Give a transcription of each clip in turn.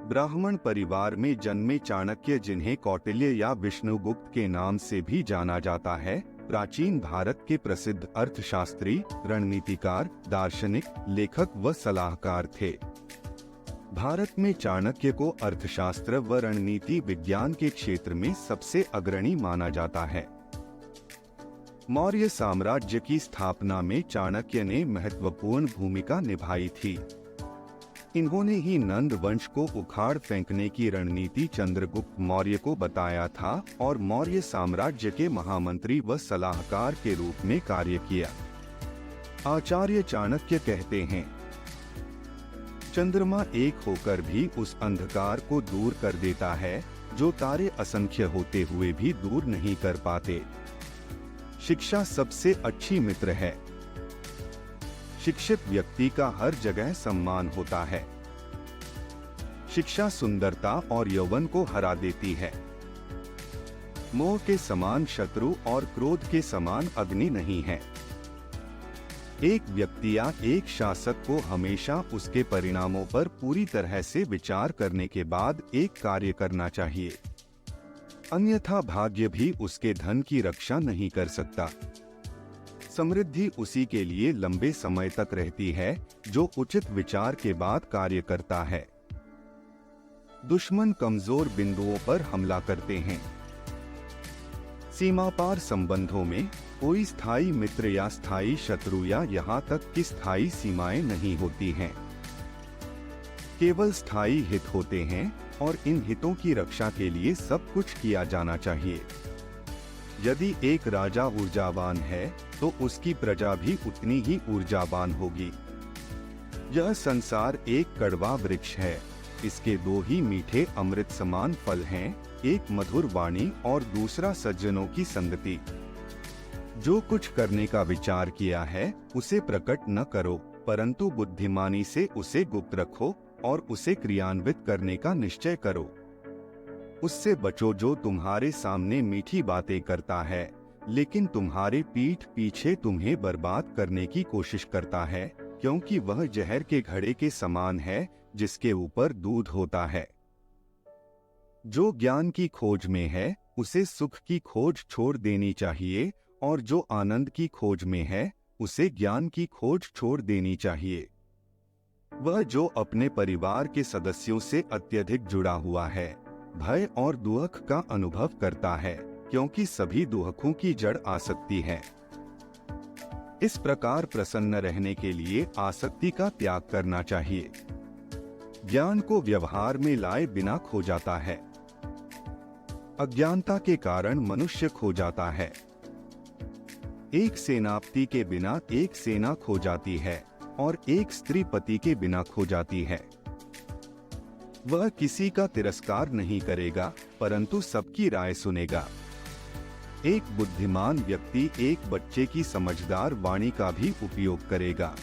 ब्राह्मण परिवार में जन्मे चाणक्य, जिन्हें कौटिल्य या विष्णुगुप्त के नाम से भी जाना जाता है, प्राचीन भारत के प्रसिद्ध अर्थशास्त्री, रणनीतिकार, दार्शनिक, लेखक व सलाहकार थे। भारत में चाणक्य को अर्थशास्त्र व रणनीति विज्ञान के क्षेत्र में सबसे अग्रणी माना जाता है। मौर्य साम्राज्य की स्थापना में चाणक्य ने महत्वपूर्ण भूमिका निभाई थी। इन्होंने ही नंद वंश को उखाड़ फेंकने की रणनीति चंद्रगुप्त मौर्य को बताया था और मौर्य साम्राज्य के महामंत्री व सलाहकार के रूप में कार्य किया। आचार्य चाणक्य कहते हैं, चंद्रमा एक होकर भी उस अंधकार को दूर कर देता है जो तारे असंख्य होते हुए भी दूर नहीं कर पाते। शिक्षा सबसे अच्छी मित्र है। शिक्षित व्यक्ति का हर जगह सम्मान होता है। शिक्षा सुंदरता और यौवन को हरा देती है। मोह के समान शत्रु और क्रोध के समान अग्नि नहीं है। एक व्यक्ति या एक शासक को हमेशा उसके परिणामों पर पूरी तरह से विचार करने के बाद एक कार्य करना चाहिए, अन्यथा भाग्य भी उसके धन की रक्षा नहीं कर सकता। समृद्धि उसी के लिए लंबे समय तक रहती है जो उचित विचार के बाद कार्य करता है। दुश्मन कमजोर बिंदुओं पर हमला करते हैं। सीमापार संबंधों में कोई स्थायी मित्र या स्थायी शत्रु या यहाँ तक कि स्थायी सीमाएं नहीं होती हैं। केवल स्थायी हित होते हैं और इन हितों की रक्षा के लिए सब कुछ किया जाना चाहिए। यदि एक राजा ऊर्जावान है तो उसकी प्रजा भी उतनी ही ऊर्जावान होगी। यह संसार एक कड़वा वृक्ष है। इसके दो ही मीठे अमृत समान फल हैं, एक मधुर वाणी और दूसरा सज्जनों की संगति। जो कुछ करने का विचार किया है उसे प्रकट न करो, परंतु बुद्धिमानी से उसे गुप्त रखो और उसे क्रियान्वित करने का निश्चय करो। उससे बचो जो तुम्हारे सामने मीठी बातें करता है लेकिन तुम्हारे पीठ पीछे तुम्हें बर्बाद करने की कोशिश करता है, क्योंकि वह जहर के घड़े के समान है जिसके ऊपर दूध होता है। जो ज्ञान की खोज में है उसे सुख की खोज छोड़ देनी चाहिए, और जो आनंद की खोज में है उसे ज्ञान की खोज छोड़ देनी चाहिए। वह जो अपने परिवार के सदस्यों से अत्यधिक जुड़ा हुआ है भय और दुख का अनुभव करता है, क्योंकि सभी दुखों की जड़ आसक्ति है। इस प्रकार प्रसन्न रहने के लिए आसक्ति का त्याग करना चाहिए। ज्ञान को व्यवहार में लाए बिना खो जाता है। अज्ञानता के कारण मनुष्य खो जाता है। एक सेनापति के बिना एक सेना खो जाती है और एक स्त्री पति के बिना खो जाती है। वह किसी का तिरस्कार नहीं करेगा परंतु सबकी राय सुनेगा। एक बुद्धिमान व्यक्ति एक बच्चे की समझदार वाणी का भी उपयोग करेगा।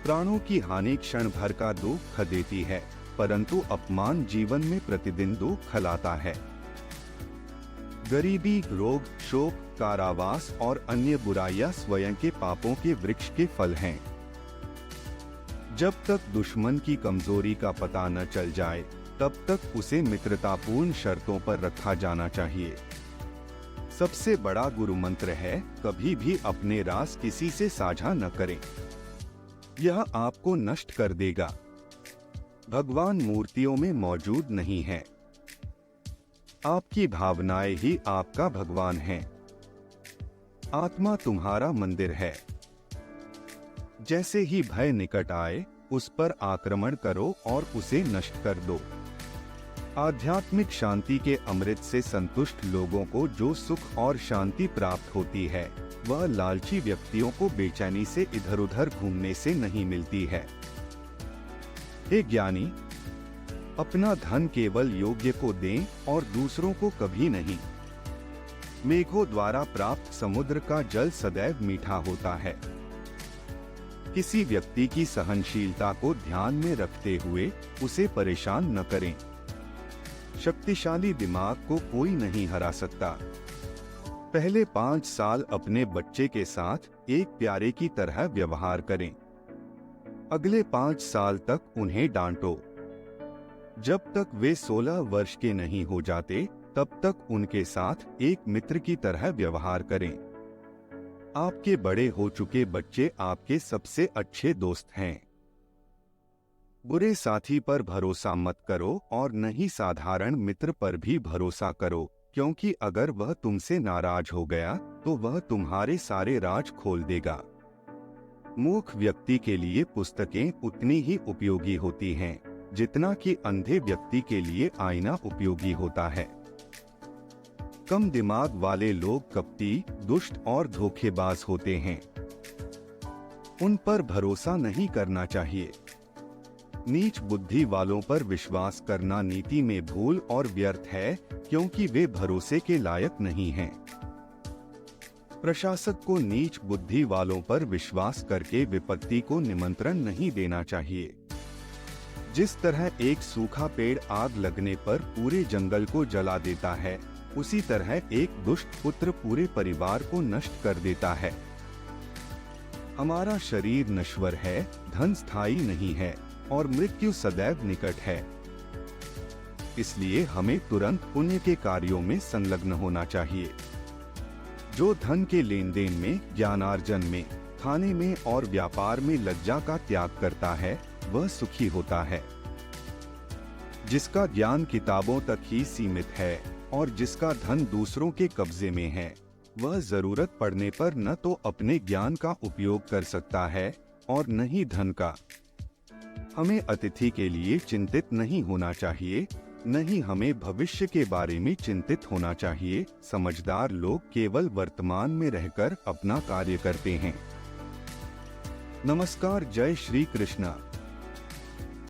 प्राणों की हानि क्षण भर का दुख देती है, परंतु अपमान जीवन में प्रतिदिन दुख लाता है। गरीबी, रोग, शोक, कारावास और अन्य बुराइयां स्वयं के पापों के वृक्ष के फल हैं। जब तक दुश्मन की कमजोरी का पता न चल जाए तब तक उसे मित्रतापूर्ण शर्तों पर रखा जाना चाहिए। सबसे बड़ा गुरु मंत्र है, कभी भी अपने राज किसी से साझा न करें। यह आपको नष्ट कर देगा। भगवान मूर्तियों में मौजूद नहीं है। आपकी भावनाएं ही आपका भगवान है। आत्मा तुम्हारा मंदिर है। जैसे ही भय निकट आए उस पर आक्रमण करो और उसे नष्ट कर दो। आध्यात्मिक शांति के अमृत से संतुष्ट लोगों को जो सुख और शांति प्राप्त होती है वह लालची व्यक्तियों को बेचैनी से इधर उधर घूमने से नहीं मिलती है। हे ज्ञानी, अपना धन केवल योग्य को दें और दूसरों को कभी नहीं। मेघों द्वारा प्राप्त समुद्र का जल सदैव मीठा होता है। किसी व्यक्ति की सहनशीलता को ध्यान में रखते हुए उसे परेशान न करें। शक्तिशाली दिमाग को कोई नहीं हरा सकता। पहले 5 साल अपने बच्चे के साथ एक प्यारे की तरह व्यवहार करें। अगले 5 साल तक उन्हें डांटो। जब तक वे 16 वर्ष के नहीं हो जाते तब तक उनके साथ एक मित्र की तरह व्यवहार करें। आपके बड़े हो चुके बच्चे आपके सबसे अच्छे दोस्त हैं। बुरे साथी पर भरोसा मत करो और न ही साधारण मित्र पर भी भरोसा करो, क्योंकि अगर वह तुमसे नाराज हो गया तो वह तुम्हारे सारे राज खोल देगा। मूर्ख व्यक्ति के लिए पुस्तकें उतनी ही उपयोगी होती हैं जितना कि अंधे व्यक्ति के लिए आईना उपयोगी होता है। कम दिमाग वाले लोग कपटी, दुष्ट और धोखेबाज होते हैं। उन पर भरोसा नहीं करना चाहिए। नीच बुद्धि वालों पर विश्वास करना नीति में भूल और व्यर्थ है, क्योंकि वे भरोसे के लायक नहीं हैं। प्रशासक को नीच बुद्धि वालों पर विश्वास करके विपत्ति को निमंत्रण नहीं देना चाहिए। जिस तरह एक सूखा पेड़ आग लगने पर पूरे जंगल को जला देता है, उसी तरह एक दुष्ट पुत्र पूरे परिवार को नष्ट कर देता है। हमारा शरीर नश्वर है, धन स्थायी नहीं है और मृत्यु सदैव निकट है। इसलिए हमें तुरंत पुण्य के कार्यों में संलग्न होना चाहिए। जो धन के लेन देन में, ज्ञानार्जन में, खाने में और व्यापार में लज्जा का त्याग करता है, वह सुखी होता है। जिसका ज्ञान किताबों तक ही सीमित है और जिसका धन दूसरों के कब्जे में है, वह जरूरत पड़ने पर न तो अपने ज्ञान का उपयोग कर सकता है और न ही धन का। हमें अतिथि के लिए चिंतित नहीं होना चाहिए, न ही हमें भविष्य के बारे में चिंतित होना चाहिए। समझदार लोग केवल वर्तमान में रहकर अपना कार्य करते हैं। नमस्कार, जय श्री कृष्णा।